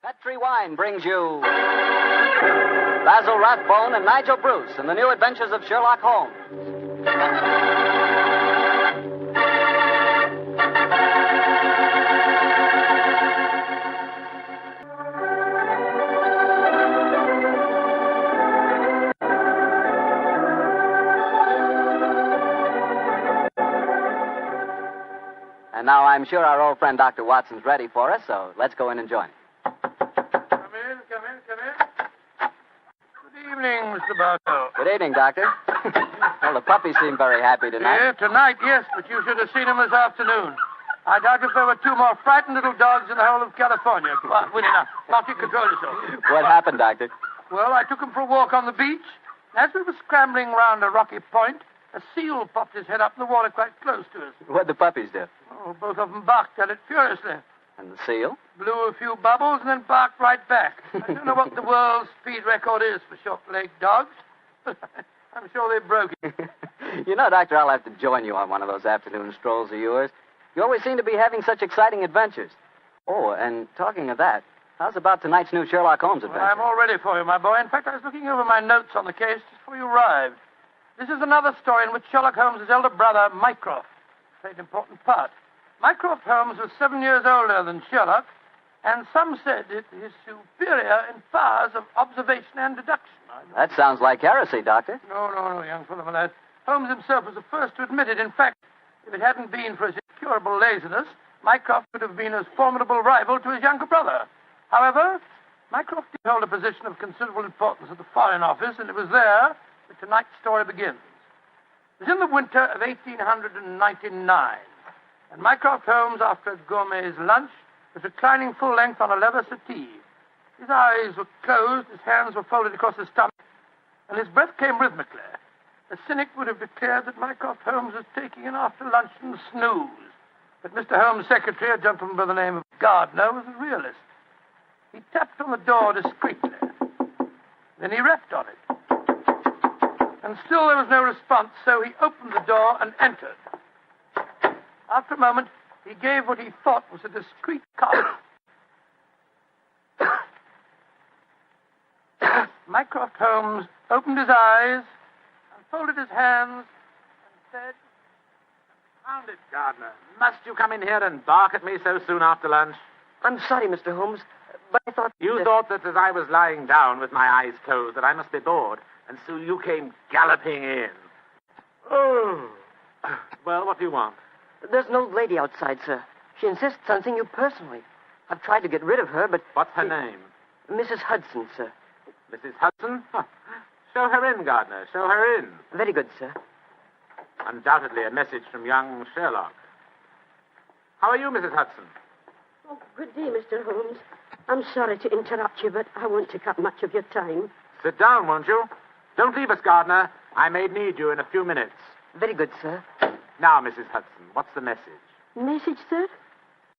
Petri Wine brings you Basil Rathbone and Nigel Bruce in the new adventures of Sherlock Holmes. And now I'm sure our old friend Dr. Watson's ready for us, so let's go in and join him. Come in. Good evening, Mr. Bartow. Good evening, Doctor. Well, the puppies seem very happy tonight. Yeah, tonight, yes, but you should have seen them this afternoon. I doubt if there were two more frightened little dogs in the whole of California. Come on, Winnie, now you control yourself. What happened, Doctor? Well, I took them for a walk on the beach. As we were scrambling round a rocky point, a seal popped his head up in the water quite close to us. What'd the puppies do? Oh, both of them barked at it furiously. And the seal? Blew a few bubbles and then barked right back. I don't know what the world's speed record is for short-legged dogs, but I'm sure they broke it. You know, Doctor, I'll have to join you on one of those afternoon strolls of yours. You always seem to be having such exciting adventures. Oh, and talking of that, how's about tonight's new Sherlock Holmes adventure? Well, I'm all ready for you, my boy. In fact, I was looking over my notes on the case just before you arrived. This is another story in which Sherlock Holmes' elder brother, Mycroft, played an important part. Mycroft Holmes was 7 years older than Sherlock, and some said it is superior in powers of observation and deduction. That sounds like heresy, Doctor. No, young fellow, my lad. Holmes himself was the first to admit it. In fact, if it hadn't been for his incurable laziness, Mycroft would have been a formidable rival to his younger brother. However, Mycroft did hold a position of considerable importance at the Foreign Office, and it was there that tonight's story begins. It was in the winter of 1899. And Mycroft Holmes, after a gourmet's lunch, was reclining full length on a leather settee. His eyes were closed, his hands were folded across his stomach, and his breath came rhythmically. A cynic would have declared that Mycroft Holmes was taking an after-luncheon snooze. But Mr. Holmes' secretary, a gentleman by the name of Gardner, was a realist. He tapped on the door discreetly. Then he rapped on it. And still there was no response, so he opened the door and entered. After a moment, he gave what he thought was a discreet cough. Mycroft Holmes opened his eyes and folded his hands and said, "Found it, Gardner. Must you come in here and bark at me so soon after lunch?" I'm sorry, Mr. Holmes, but I thought... You thought that as I was lying down with my eyes closed that I must be bored, and so you came galloping in. Oh. Well, what do you want? There's an old lady outside, sir. She insists on seeing you personally. I've tried to get rid of her, but... What's her name? Mrs. Hudson, sir. Mrs. Hudson? Huh. Show her in, Gardner. Show her in. Very good, sir. Undoubtedly a message from young Sherlock. How are you, Mrs. Hudson? Oh, good day, Mr. Holmes. I'm sorry to interrupt you, but I won't take up much of your time. Sit down, won't you? Don't leave us, Gardner. I may need you in a few minutes. Very good, sir. Now, Mrs. Hudson, what's the message? Message, sir?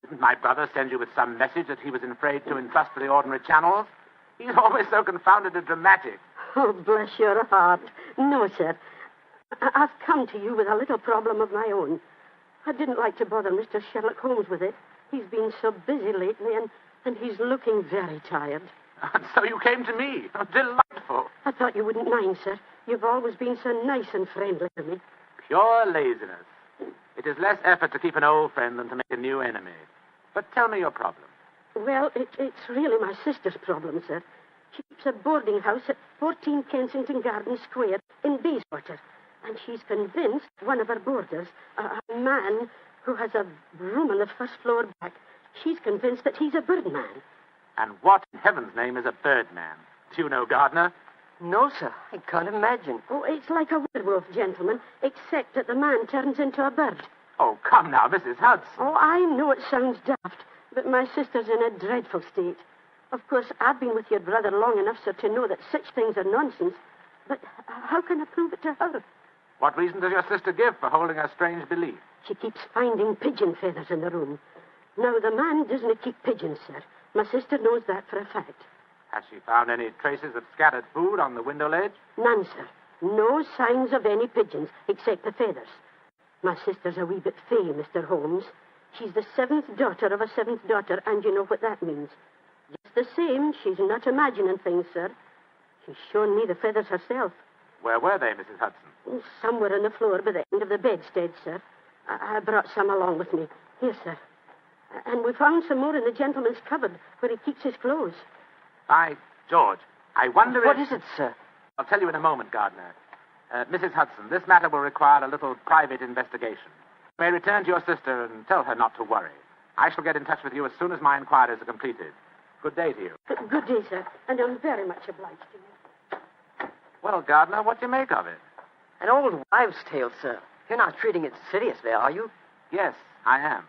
Didn't my brother send you with some message that he was afraid to entrust to the ordinary channels? He's always so confoundedly dramatic. Oh, bless your heart. No, sir. I've come to you with a little problem of my own. I didn't like to bother Mr. Sherlock Holmes with it. He's been so busy lately, and he's looking very tired. And so you came to me. Oh, delightful. I thought you wouldn't mind, sir. You've always been so nice and friendly to me. Pure laziness. It is less effort to keep an old friend than to make a new enemy. But tell me your problem. Well, it's really my sister's problem, sir. She keeps a boarding house at 14 Kensington Garden Square in Bayswater. And she's convinced one of her boarders, a man who has a room on the first floor back, she's convinced that he's a birdman. And what in heaven's name is a birdman? Do you know, Gardner? No, sir. I can't imagine. Oh, it's like a werewolf, gentlemen, except that the man turns into a bird. Oh, come now, Mrs. Hudson. Oh, I know it sounds daft, but my sister's in a dreadful state. Of course, I've been with your brother long enough, sir, to know that such things are nonsense. But how can I prove it to her? What reason does your sister give for holding a strange belief? She keeps finding pigeon feathers in the room. Now, the man doesn't keep pigeons, sir. My sister knows that for a fact. Has she found any traces of scattered food on the window ledge? None, sir. No signs of any pigeons, except the feathers. My sister's a wee bit fey, Mr. Holmes. She's the seventh daughter of a seventh daughter, and you know what that means. Just the same. She's not imagining things, sir. She's shown me the feathers herself. Where were they, Mrs. Hudson? Somewhere on the floor by the end of the bedstead, sir. I brought some along with me. Here, sir. And we found some more in the gentleman's cupboard where he keeps his clothes. By George, I wonder What if... is it, sir? I'll tell you in a moment, Gardner. Mrs. Hudson, this matter will require a little private investigation. You may return to your sister and tell her not to worry. I shall get in touch with you as soon as my inquiries are completed. Good day to you. Good day, sir. And I'm very much obliged to you. Well, Gardner, what do you make of it? An old wives' tale, sir. You're not treating it seriously, are you? Yes, I am.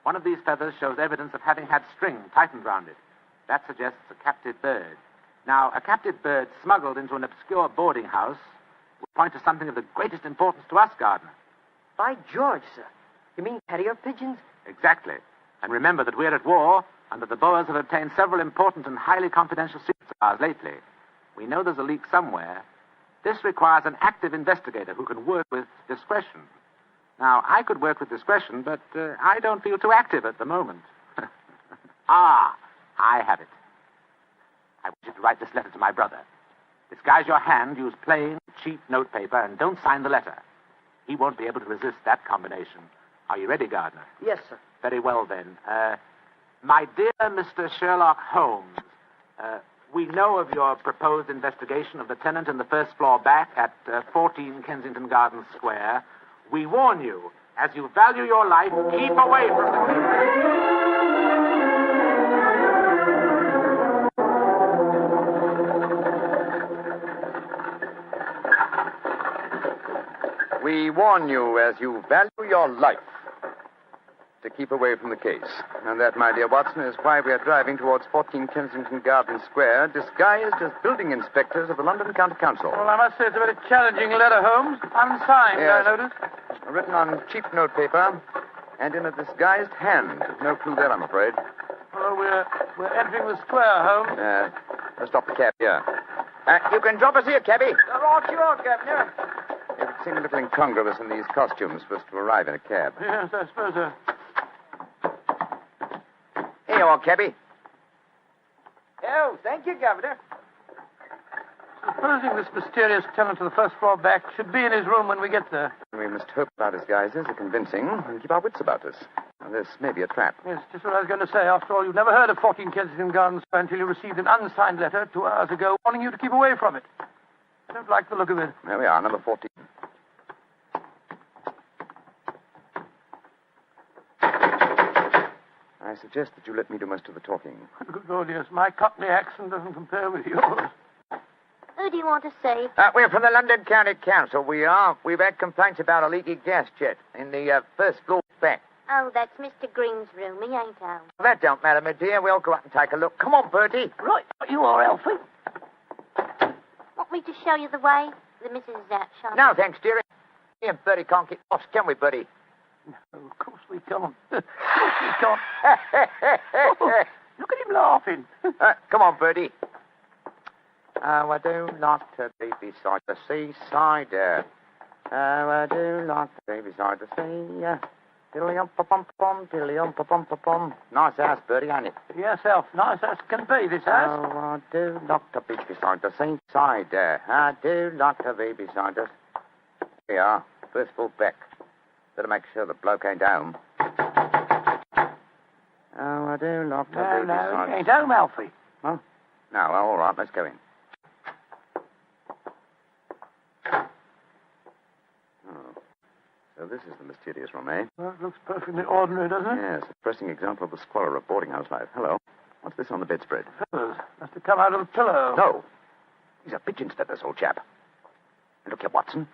One of these feathers shows evidence of having had string tightened round it. That suggests a captive bird. Now, a captive bird smuggled into an obscure boarding house would point to something of the greatest importance to us, Gardner. By George, sir. You mean carrier pigeons? Exactly. And remember that we're at war and that the Boers have obtained several important and highly confidential secrets of ours lately. We know there's a leak somewhere. This requires an active investigator who can work with discretion. Now, I could work with discretion, but I don't feel too active at the moment. I have it. I want you to write this letter to my brother. Disguise your hand, use plain, cheap notepaper, and don't sign the letter. He won't be able to resist that combination. Are you ready, Gardner? Yes, sir. Very well, then. My dear Mr. Sherlock Holmes, we know of your proposed investigation of the tenant in the first floor back at 14 Kensington Gardens Square. We warn you, as you value your life, keep away from the... We warn you, as you value your life, to keep away from the case. And that, my dear Watson, is why we are driving towards 14 Kensington Gardens Square, disguised as building inspectors of the London County Council. Well, I must say it's a very challenging letter, Holmes. Unsigned, Yes. I notice. Written on cheap notepaper and in a disguised hand. No clue there, I'm afraid. Well, we're entering the square, Holmes. Let's stop the cab here. You can drop us here, cabby. Right you are, Governor. It would seem a little incongruous in these costumes for us to arrive in a cab. Yes, I suppose so. Here you are, cabby. Oh, thank you, Governor. Supposing this mysterious tenant of the first floor back should be in his room when we get there. We must hope our disguises are convincing and keep our wits about us. Now, this may be a trap. Yes, just what I was going to say. After all, you've never heard of 14 Kensington Gardens Square until you received an unsigned letter 2 hours ago warning you to keep away from it. I don't like the look of it. There we are, number 14. I suggest that you let me do most of the talking. Good Lord, yes. My Cockney accent doesn't compare with yours. Who do you want to see? We're from the London County Council, we are. We've had complaints about a leaky gas jet in the first floor back. Oh, that's Mr. Green's room. He ain't home. That don't matter, my dear. We'll go up and take a look. Come on, Bertie. Right, you are, Alfie. Want me to show you the way? The missus is out shopping. No, thanks, dearie. Me and Bertie can't get lost, can we, Bertie? No, of course we can't. Of course we can't. Oh, look at him laughing. Come on, Bertie. Oh, I do like to be beside the seaside. Oh, I do like to be beside the sea. Dilly-um-pa-pum-pa-pum, dilly-um-pa-pum-pa-pum. Nice house, Bertie, ain't it? Yes, Alf. Nice as can be, this house. Oh, I do like to be beside the seaside. I do like to be beside the... Here we are. First full back. Better make sure the bloke ain't home. Oh, I do like to be beside... No, he ain't home, Alfie. Huh? No, well, all right, let's go in. So this is the mysterious room, eh? Well, it looks perfectly ordinary, doesn't it? Yes, a pressing example of the squalor of boarding house life. Hello. What's this on the bedspread? Feathers. Must have come out of the pillow. No. These are pigeon's feathers, old chap. And look here, Watson.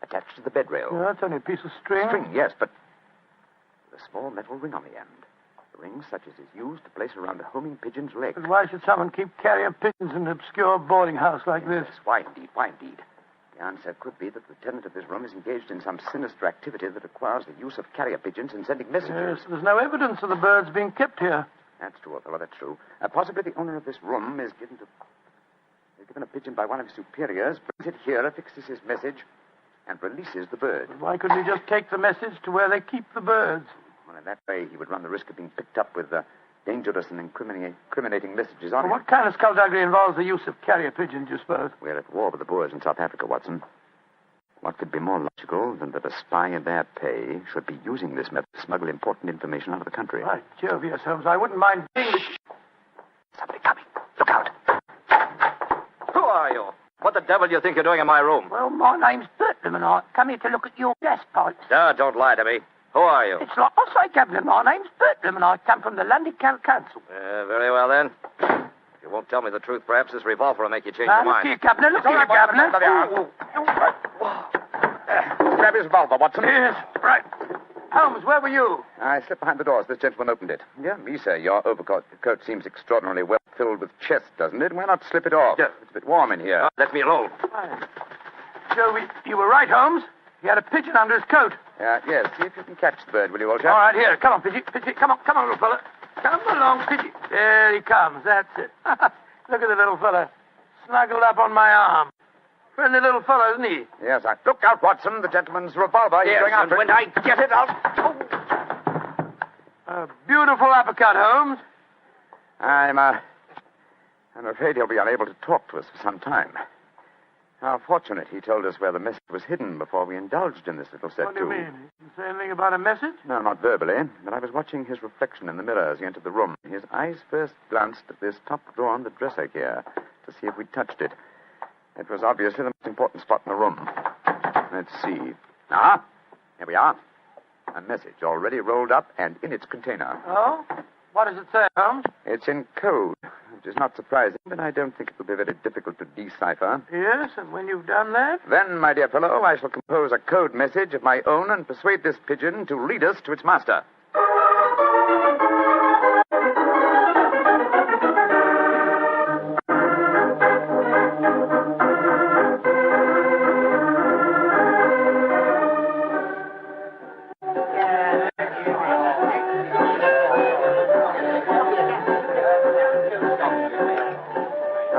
Attached to the bed rail. No, that's only a piece of string. String, yes, but with a small metal ring on the end. A ring such as is used to place around a homing pigeon's leg. But why should someone keep carrier pigeons in an obscure boarding house like this? Yes, why indeed, why indeed? The answer could be that the tenant of this room is engaged in some sinister activity that requires the use of carrier pigeons in sending messages. Yes, there's no evidence of the birds being kept here. That's true, old fellow, that's true. Possibly the owner of this room is given a pigeon by one of his superiors, brings it here, affixes his message, and releases the bird. But why couldn't he just take the message to where they keep the birds? Well, in that way, he would run the risk of being picked up with dangerous and incriminating messages on Well, it. what kind of skullduggery involves the use of carrier pigeons, do you suppose? We're at war with the Boers in South Africa, Watson. What could be more logical than that a spy in their pay should be using this method to smuggle important information out of the country? By Jove, yes, Holmes. I wouldn't mind being the... Somebody coming. Look out. Who are you? What the devil do you think you're doing in my room? Well, my name's Bertram, and I come here to look at your gas pipes. Don't lie to me. Who are you? It's like I say, Captain. My name's Bertram, and I come from the London County Council. Very well, then. If you won't tell me the truth, perhaps this revolver will make you change Now, your look mind. here, Captain. Look here, Captain. Grab his revolver, Watson. Yes, right. Holmes, where were you? I slipped behind the door as this gentleman opened it. Yeah, me, sir. Your overcoat coat seems extraordinarily well filled with chest, doesn't it? Why not slip it off? Yeah. It's a bit warm in here. Let me alone. Joe, you were right, Holmes. He had a pigeon under his coat. Yes. See if you can catch the bird, will you, old All chap? right, here. Come on, Pigeon. Come on, little fella. Come along, Pigeon. There he comes. That's it. Look at the little fella. Snuggled up on my arm. Friendly little fellow, isn't he? Yes, I... Look out, Watson. The gentleman's revolver. He's going after it. when I get it, I'll... A beautiful uppercut, Holmes. I'm afraid he'll be unable to talk to us for some time. How fortunate he told us where the message was hidden before we indulged in this little set, What do you mean? He didn't say anything about a message? No, not verbally, but I was watching his reflection in the mirror as he entered the room. His eyes first glanced at this top drawer on the dresser here to see if we'd touched it. It was obviously the most important spot in the room. Let's see. Ah, here we are. A message already rolled up and in its container. Oh? What does it say, Holmes? It's in code, which is not surprising, but I don't think it will be very difficult to decipher. Yes, and when you've done that? Then, my dear fellow, I shall compose a code message of my own and persuade this pigeon to lead us to its master.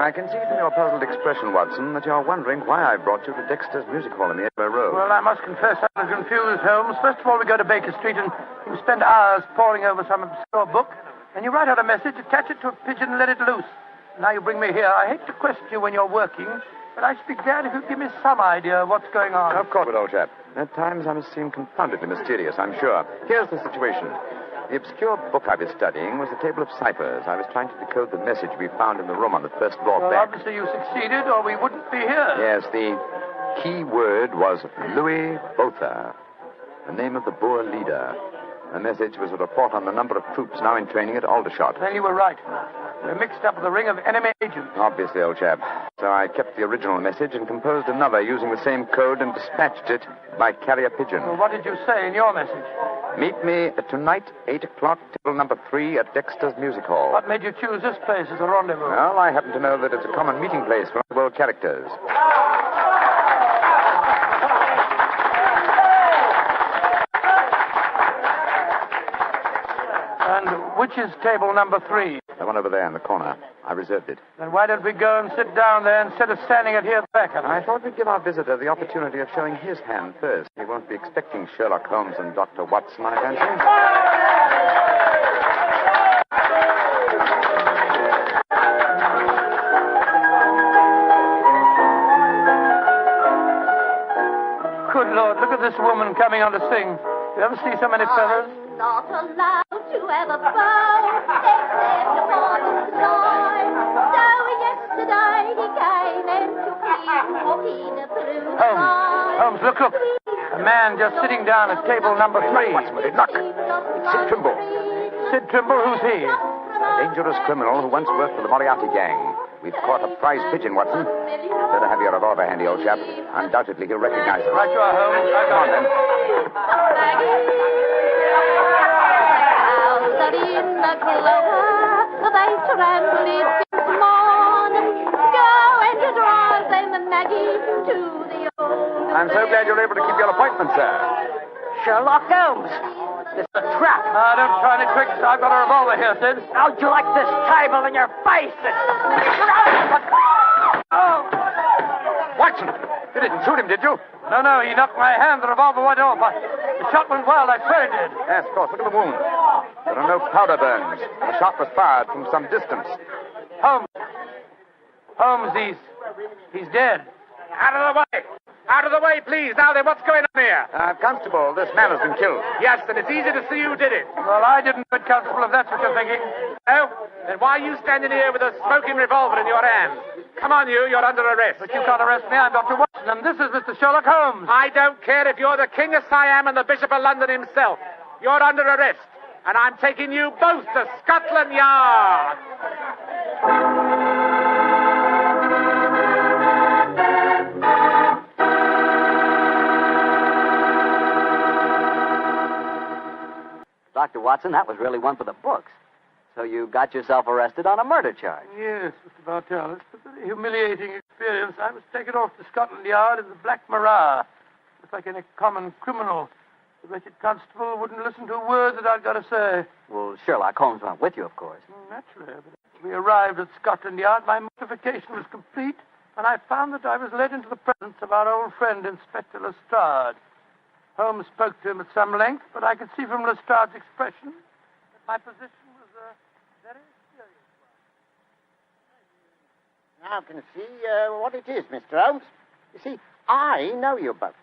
I can see from your puzzled expression, Watson, that you're wondering why I brought you to Dexter's Music Hall in the Edinburgh Road. Well, I must confess I was confused, Holmes. First of all, we go to Baker Street and you spend hours poring over some obscure book. Then you write out a message, attach it to a pigeon, and let it loose. Now you bring me here. I hate to question you when you're working, but I should be glad if you'd give me some idea of what's going on. Of course, old chap. At times I must seem confoundedly mysterious, I'm sure. Here's the situation. The obscure book I was studying was a table of ciphers. I was trying to decode the message we found in the room on the first floor Well, back. obviously you succeeded, or we wouldn't be here. Yes, the key word was Louis Botha, the name of the Boer leader. The message was a report on the number of troops now in training at Aldershot. Then you were right. We're mixed up with a ring of enemy agents. Obviously, old chap. So I kept the original message and composed another using the same code and dispatched it by carrier pigeon. Well, what did you say in your message? Meet me tonight, 8 o'clock, table number 3 at Dexter's Music Hall. What made you choose this place as a rendezvous? Well, I happen to know that it's a common meeting place for world characters. And which is table number 3? The one over there in the corner. I reserved it. Then why don't we go and sit down there instead of standing at here at the back? I thought we'd give our visitor the opportunity of showing his hand first. He won't be expecting Sherlock Holmes and Dr. Watson, I fancy. Good Lord, look at this woman coming on to sing. You ever see so many fellas? I'm not allowed to have a beau except upon the sly. So yesterday he came and took me walking through the night. Holmes, look. A man just sitting down at table number 3. Watson, will it knock? It's Sid Trimble. Sid Trimble, who's he? A dangerous criminal who once worked for the Moriarty gang. We've caught a prize pigeon, Watson. Better have your revolver handy, old chap. Undoubtedly he'll recognize us. Right you are, Holmes. Come on, then. Owls are in the clover, they tremble this morning. Go and drive them, Maggie, to the old. I'm so glad you're able to keep your appointment, sir. Sherlock Holmes. This is a trap. Now, don't try any tricks. I've got a revolver here, Sid. How'd you like this table in your face? Oh! Watson, you didn't shoot him, did you? No, he knocked my hand. The revolver went off. The shot went wild. I swear it did. Yes, of course. Look at the wound. There are no powder burns. The shot was fired from some distance. Holmes. Holmes, he's dead. Out of the way! Out of the way, please. Now then, what's going on here? Constable, this man has been killed. Yes, and it's easy to see who did it. Well, I didn't do it, Constable, if that's what you're thinking. No? Then why are you standing here with a smoking revolver in your hand? Come on, you're under arrest. But you can't arrest me. I'm Dr. Watson, and this is Mr. Sherlock Holmes. I don't care if you're the King of Siam and the Bishop of London himself. You're under arrest, and I'm taking you both to Scotland Yard. Dr. Watson, that was really one for the books. So you got yourself arrested on a murder charge. Yes, Mr. Bartell. It's a very humiliating experience. I was taken off to Scotland Yard in the Black Marat. Just like any common criminal. The wretched constable wouldn't listen to a word that I'd got to say. Well, Sherlock Holmes went with you, of course. Naturally. But as we arrived at Scotland Yard, my mortification was complete, and I found that I was led into the presence of our old friend, Inspector Lestrade. Holmes spoke to him at some length, but I could see from Lestrade's expression that my position was a very serious one. Now I can see what it is, Mr. Holmes. You see, I know you both.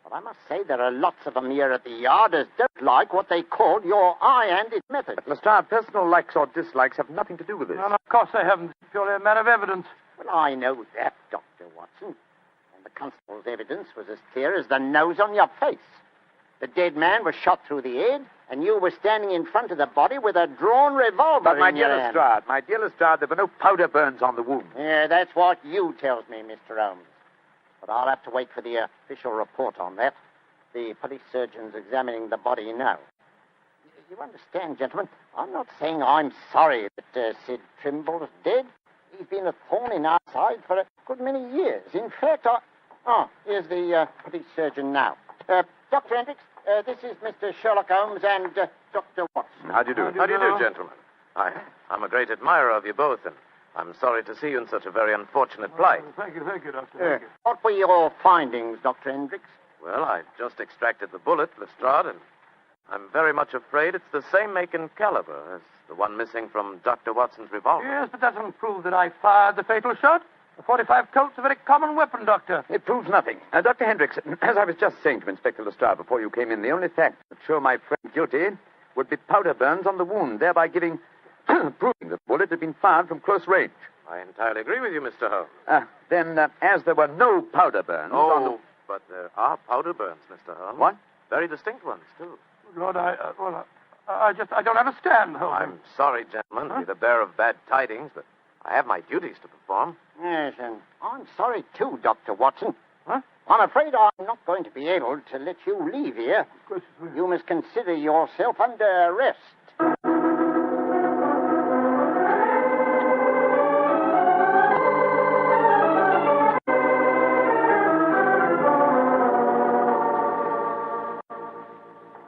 But I must say there are lots of them here at the yard as don't like what they call your high-handed method. But, Lestrade, personal likes or dislikes have nothing to do with this. No, of course they haven't. It's purely a matter of evidence. Well, I know that, Dr. Watson. And the constable's evidence was as clear as the nose on your face. The dead man was shot through the head, and you were standing in front of the body with a drawn revolver But, in your hand. my dear Lestrade, there were no powder burns on the wound. Yeah, that's what you tells me, Mr. Holmes. But I'll have to wait for the official report on that. The police surgeon's examining the body now. You understand, gentlemen, I'm not saying I'm sorry that Sid Trimble's dead. He's been a thorn in our side for a good many years. In fact, here's the police surgeon now. Dr. Hendricks, this is Mr. Sherlock Holmes and Dr. Watson. How do you do? How do you do, gentlemen? I'm a great admirer of you both, and I'm sorry to see you in such a very unfortunate plight. Thank you, Doctor. Thank you. What were your findings, Dr. Hendricks? Well, I've just extracted the bullet, Lestrade, and I'm very much afraid it's the same make and caliber as the one missing from Dr. Watson's revolver. Yes, but that doesn't prove that I fired the fatal shot. A .45 Colt's a very common weapon, Doctor. It proves nothing. Dr. Hendricks, as I was just saying to Inspector Lestrade before you came in, the only fact that would show my friend guilty would be powder burns on the wound, thereby proving that the bullet had been fired from close range. I entirely agree with you, Mr. Holmes. Then, as there were no powder burns on the... But there are powder burns, Mr. Holmes. What? Very distinct ones, too. Lord, I don't understand, Holmes. I'm sorry, gentlemen, to be the bearer of bad tidings, but I have my duties to perform. Yes, and I'm sorry, too, Dr. Watson. Huh? I'm afraid I'm not going to be able to let you leave here. Of course. You must consider yourself under arrest.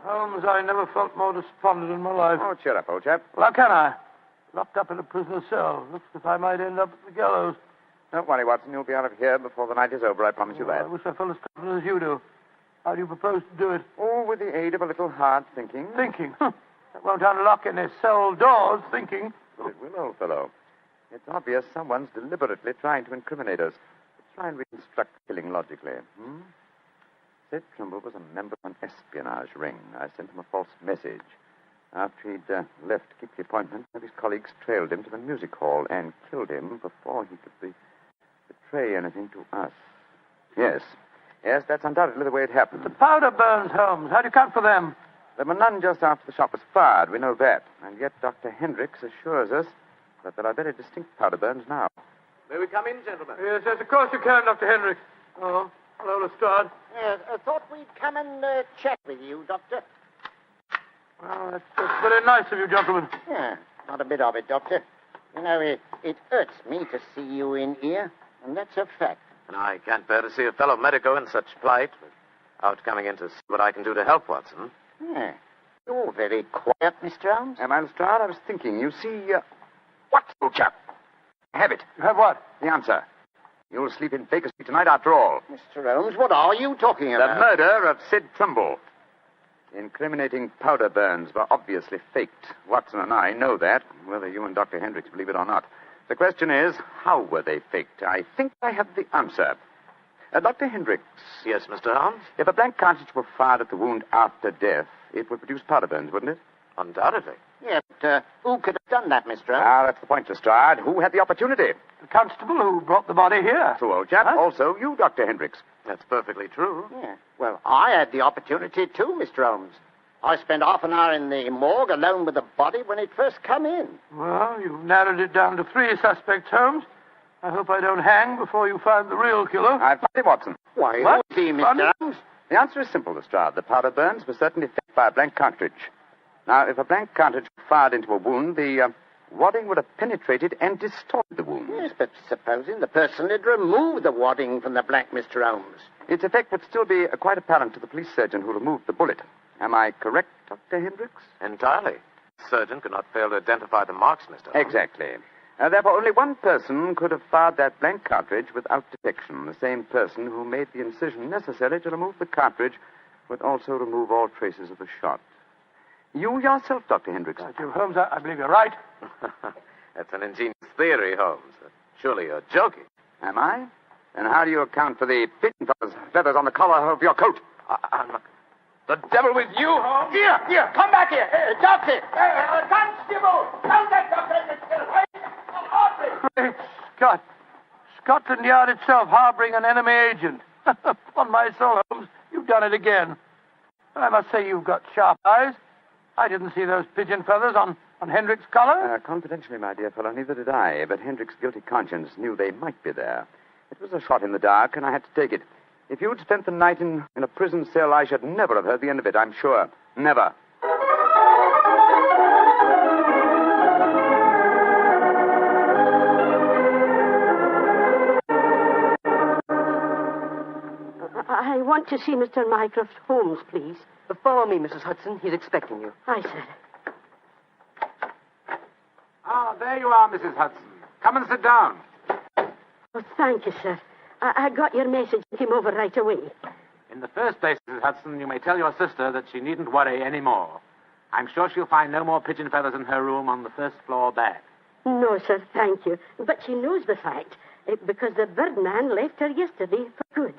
Holmes, I never felt more despondent in my life. Oh, cheer up, old chap. Well, how can I? Locked up in a prisoner's cell. Looks as if I might end up at the gallows. Don't worry, Watson. You'll be out of here before the night is over, I promise you I that. wish I felt as confident as you do. How do you propose to do it? Oh, with the aid of a little hard thinking. Thinking? That won't unlock any cell doors, thinking. Well, it will, old fellow. It's obvious someone's deliberately trying to incriminate us. Try and reconstruct the killing logically. Sid Trimble was a member of an espionage ring. I sent him a false message. After he'd left to keep the appointment, one of his colleagues trailed him to the music hall and killed him before he could betray anything to us. Yes, that's undoubtedly the way it happened. The powder burns, Holmes. How do you account for them? There were none just after the shot was fired. We know that. And yet Dr. Hendricks assures us that there are very distinct powder burns now. May we come in, gentlemen? Yes, of course you can, Dr. Hendricks. Oh, hello, Lestrade. Yes, I thought we'd come and chat with you, Doctor. Well, that's very nice of you, gentlemen. Yeah, not a bit of it, Doctor. You know, it hurts me to see you in here, and that's a fact. And I can't bear to see a fellow medico in such plight without coming in to see what I can do to help Watson. Yeah. You're very quiet, Mr. Holmes. Am I, Lestrade? I was thinking. You see, what, old chap? Have it. You have what? The answer. You'll sleep in Baker Street tonight after all. Mr. Holmes, what are you talking The about? murder of Sid Trimble. Incriminating powder burns were obviously faked. Watson and I know that, whether you and Dr. Hendricks believe it or not. The question is, how were they faked? I think I have the answer. Dr. Hendricks. Yes, Mr. Holmes? If a blank cartridge were fired at the wound after death, it would produce powder burns, wouldn't it? Undoubtedly. Yeah, but who could have done that, Mr. Holmes? Ah, that's the point, Lestrade. Who had the opportunity? The constable who brought the body here. True, old chap. Huh? Also, you, Dr. Hendricks. That's perfectly true. Yeah. Well, I had the opportunity too, Mr. Holmes. I spent half an hour in the morgue alone with the body when it first come in. Well, you've narrowed it down to 3 suspects, Holmes. I hope I don't hang before you find the real killer. I've found him, Watson. Why, who What? would be, Mr. Funny. Holmes? The answer is simple, Lestrade. The powder burns were certainly faked by a blank cartridge. Now, if a blank cartridge were fired into a wound, the wadding would have penetrated and distorted the wound. Yes, but supposing the person had removed the wadding from the blank, Mr. Holmes. Its effect would still be quite apparent to the police surgeon who removed the bullet. Am I correct, Dr. Hendricks? Entirely. The surgeon could not fail to identify the marks, Mr. Holmes. Exactly. Therefore, only one person could have fired that blank cartridge without detection. The same person who made the incision necessary to remove the cartridge would also remove all traces of the shot. You yourself, Dr. Hendricks. Holmes, I believe you're right. That's an ingenious theory, Holmes. Surely you're joking. Am I? Then how do you account for the pigeon feathers on the collar of your coat? I'm not... The devil with you, Holmes! Here, come back here. Doctor! Constable! Tell that doctor Great Scott. Scotland Yard itself harboring an enemy agent. Upon my soul, Holmes, you've done it again. I must say you've got sharp eyes. I didn't see those pigeon feathers on Hendrick's collar. Confidentially, my dear fellow, neither did I. But Hendrick's guilty conscience knew they might be there. It was a shot in the dark, and I had to take it. If you'd spent the night in a prison cell, I should never have heard the end of it, I'm sure. Never. I want to see Mr. Mycroft Holmes, please. Follow me, Mrs. Hudson. He's expecting you. Aye, sir. Ah, there you are, Mrs. Hudson. Come and sit down. Oh, thank you, sir. I got your message and came over right away. In the first place, Mrs. Hudson, you may tell your sister that she needn't worry any more. I'm sure she'll find no more pigeon feathers in her room on the first floor back. No, sir, thank you. But she knows the fact, because the birdman left her yesterday for good.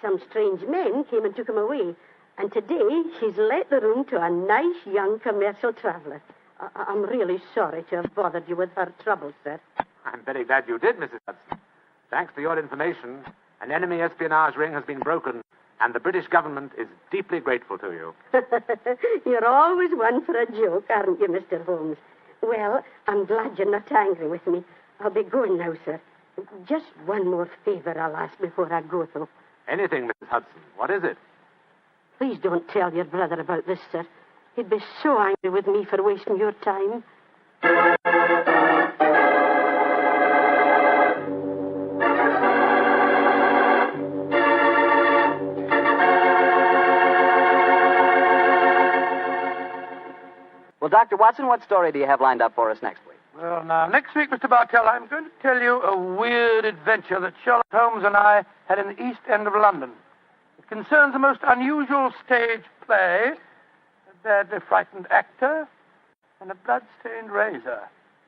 Some strange men came and took him away, and today she's let the room to a nice young commercial traveler. I'm really sorry to have bothered you with her troubles, sir. I'm very glad you did, Mrs. Hudson. Thanks to your information, an enemy espionage ring has been broken, and the British government is deeply grateful to you. You're always one for a joke, aren't you, Mr. Holmes? Well, I'm glad you're not angry with me. I'll be going now, sir. Just one more favor I'll ask before I go, though. Anything, Mrs. Hudson. What is it? Please don't tell your brother about this, sir. He'd be so angry with me for wasting your time. Well, Dr. Watson, what story do you have lined up for us next week? Well, now, next week, Mr. Bartell, I'm going to tell you a weird adventure that Sherlock Holmes and I had in the East End of London. It concerns a most unusual stage play, a badly frightened actor, and a blood-stained razor.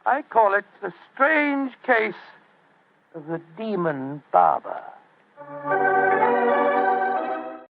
I call it The Strange Case of the Demon Barber.